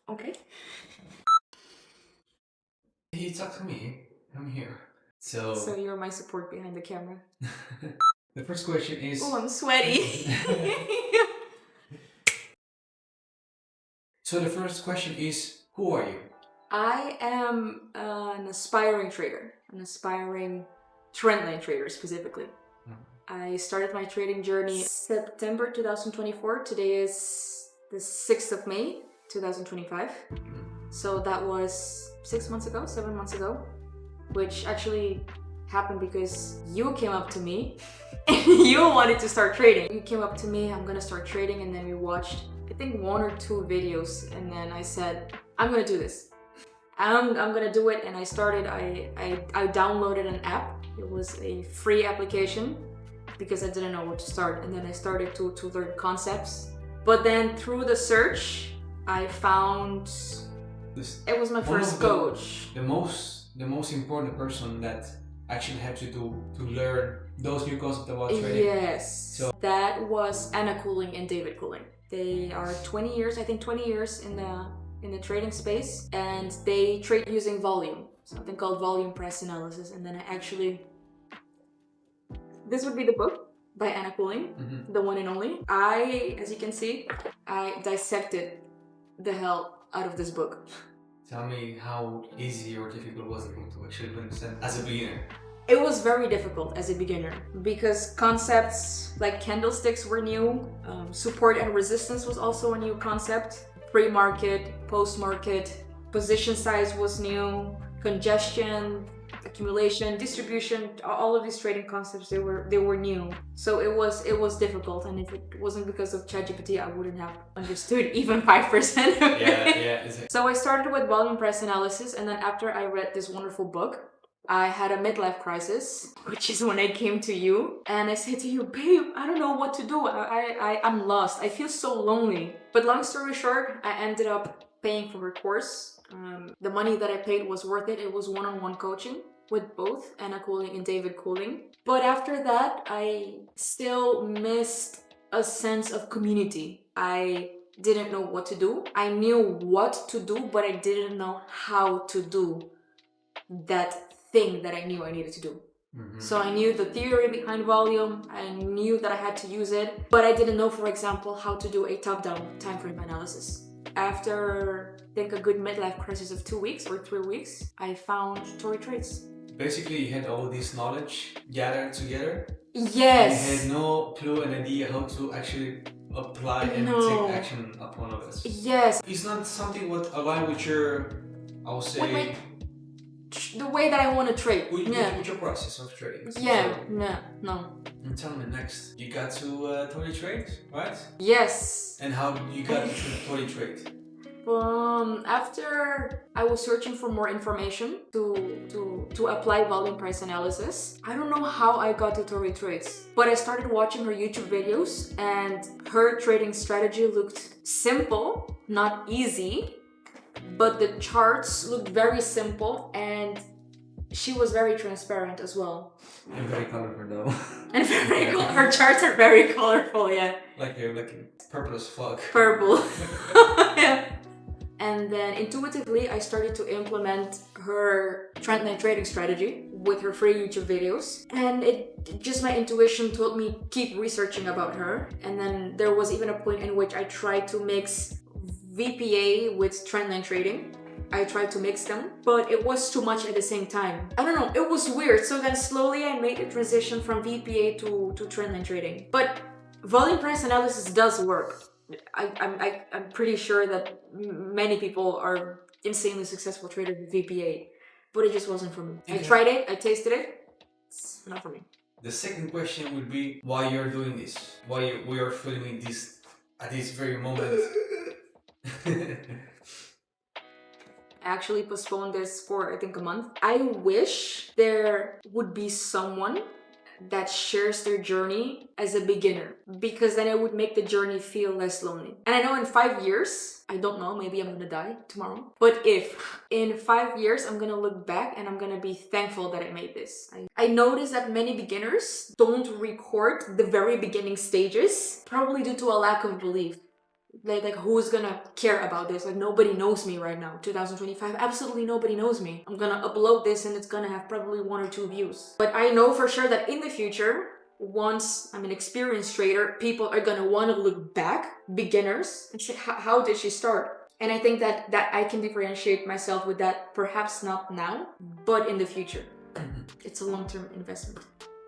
Okay. You talk to me. I'm here. So So you're my support behind the camera. the first question is. Oh, I'm sweaty. So the first question is, who are you? I am an aspiring trader, an aspiring trendline trader specifically. I started my trading journey September 2024. Today is the 6th of May 2025. So that was 6 months ago, 7 months ago, which actually happened because you came up to me and you wanted to start trading. You came up to me, I'm gonna start trading, and then we watched, I think, 1 or 2 videos, and then I said, I'm gonna do this. I'm gonna do it, and I started. I downloaded an app. It was a free application because I didn't know where to start, and then I started to learn concepts. But then through the search, I found it was my first coach. The most important person that actually had to learn those new concepts about trading. Yes. So that was Anna Cooling and David Cooling. They are 20 years, I think 20 years in the trading space, and they trade using volume, something called volume price analysis. And then I actually, this would be the book by Anna Cooling, the one and only. As you can see, I dissected the hell out of this book. Tell me how easy or difficult was it to actually understand as a beginner? It was very difficult as a beginner because concepts like candlesticks were new, support and resistance was also a new concept, pre-market, post-market, position size was new, congestion, accumulation, distribution, all of these trading concepts, they were new. So it was difficult, and if it wasn't because of ChatGPT, I wouldn't have understood even 5% of it. Yeah, exactly. So I started with volume price analysis, and then after I read this wonderful book, I had a midlife crisis, which is when I came to you, and I said to you, babe, I don't know what to do. I'm lost. I feel so lonely. But long story short, I ended up paying for her course. The money that I paid was worth it. It was one-on-one coaching with both Anna Cooling and David Cooling. But after that, I still missed a sense of community. I didn't know what to do. I knew what to do, but I didn't know how to do that thing that I knew I needed to do. So I knew the theory behind volume, I knew that I had to use it, but I didn't know, for example, how to do a top-down time frame analysis. After, I think, a good midlife crisis of 2 weeks or 3 weeks, I found Tori Trades. Basically, you had all this knowledge gathered together. Yes. And you had no clue and idea how to actually apply and take action upon all this. Yes. It's not something what align with your, I would say, the way that I want to trade. With your process of trading. Yeah, so, no. And tell me next, you got to Tori Trades, right? Yes. And how you got to Tori Trades? After I was searching for more information to apply volume price analysis, I don't know how I got to Tori Trades, but I started watching her YouTube videos, and her trading strategy looked simple, not easy, but the charts looked very simple, and she was very transparent as well. And very colorful though. And very her charts are very colorful, yeah. Like purple as fuck. Purple. Yeah. And then intuitively, I started to implement her trendline trading strategy with her free YouTube videos. And my intuition told me keep researching about her. And then there was even a point in which I tried to mix VPA with trendline trading. I tried to mix them, but it was too much at the same time. I don't know, it was weird. So then slowly I made the transition from VPA to trendline trading. But volume price analysis does work. I'm pretty sure that many people are insanely successful traders with VPA, but it just wasn't for me. I tried it, I tasted it, it's not for me. The second question would be why you're doing this, why we are filming this at this very moment. I actually postponed this for, I think, a month. I wish there would be someone that shares their journey as a beginner, because then it would make the journey feel less lonely. And I know in 5 years, I don't know, maybe I'm gonna die tomorrow, but if in 5 years I'm gonna look back and I'm gonna be thankful that I made this. I noticed that many beginners don't record the very beginning stages, probably due to a lack of belief. Like who's gonna care about this? Like nobody knows me right now. 2025, absolutely nobody knows me. I'm gonna upload this and it's gonna have probably 1 or 2 views. But I know for sure that in the future, once I'm an experienced trader, people are gonna want to look back, beginners, and say, how did she start? And I think that I can differentiate myself with that, perhaps not now, but in the future. It's a long-term investment.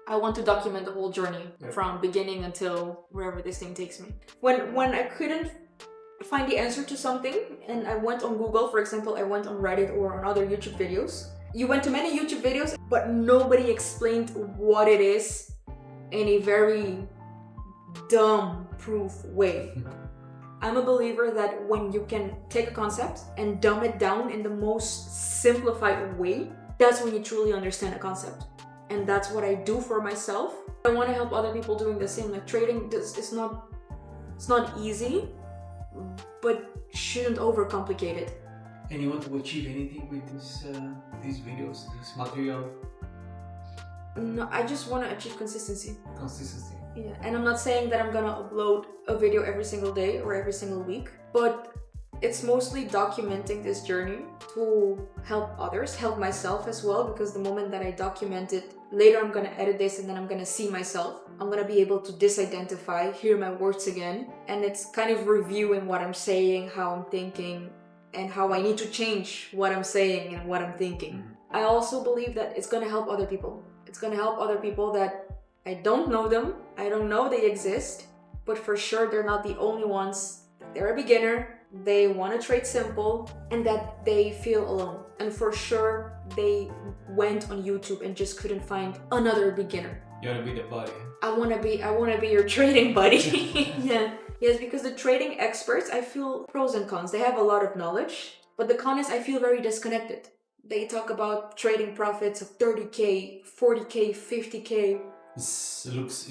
I want to document the whole journey from beginning until wherever this thing takes me. When I couldn't find the answer to something and I went on Google, for example, I went on Reddit or on other YouTube videos. You went to many YouTube videos, but nobody explained what it is in a very dumb proof way. I'm a believer that when you can take a concept and dumb it down in the most simplified way, that's when you truly understand a concept. And that's what I do for myself. I want to help other people doing the same. Like trading, it's not easy, but shouldn't overcomplicate it. And you want to achieve anything with these videos, this material? No, I just want to achieve consistency. Consistency. Yeah, and I'm not saying that I'm gonna upload a video every single day or every single week, but it's mostly documenting this journey to help others, help myself as well, because the moment that I document it, later I'm gonna edit this and then I'm gonna see myself. I'm gonna be able to disidentify, hear my words again, and it's kind of reviewing what I'm saying, how I'm thinking, and how I need to change what I'm saying and what I'm thinking. I also believe that it's gonna help other people. It's gonna help other people that I don't know them, I don't know they exist, but for sure they're not the only ones. They're a beginner, they want to trade simple, and that they feel alone. And for sure they went on YouTube and just couldn't find another beginner. You wanna be the buddy? I wanna be your trading buddy. Yeah. Yes, because the trading experts, I feel pros and cons. They have a lot of knowledge, but the con is I feel very disconnected. They talk about trading profits of 30K, 40K, 50K. It sounds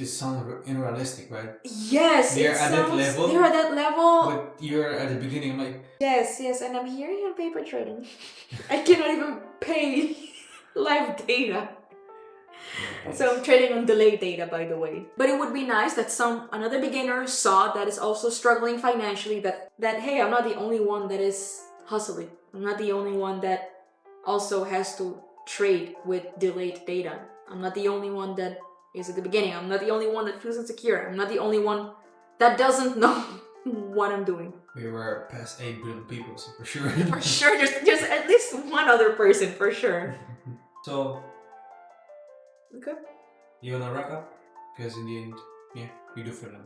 unrealistic, right? Yes, They're at that level. They're at that level. But you're at the beginning, like... Yes, and I'm here on paper trading. I cannot even pay live data. So I'm trading on delayed data, by the way. But it would be nice that another beginner saw that is also struggling financially, that hey, I'm not the only one that is hustling. I'm not the only one that also has to trade with delayed data. I'm not the only one that is at the beginning. I'm not the only one that feels insecure. I'm not the only one that doesn't know what I'm doing. We were past 8 billion people, so for sure. For sure, there's at least one other person, for sure. So, okay. You wanna wrap up? Because in the end, yeah, you do for them.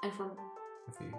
And for For you.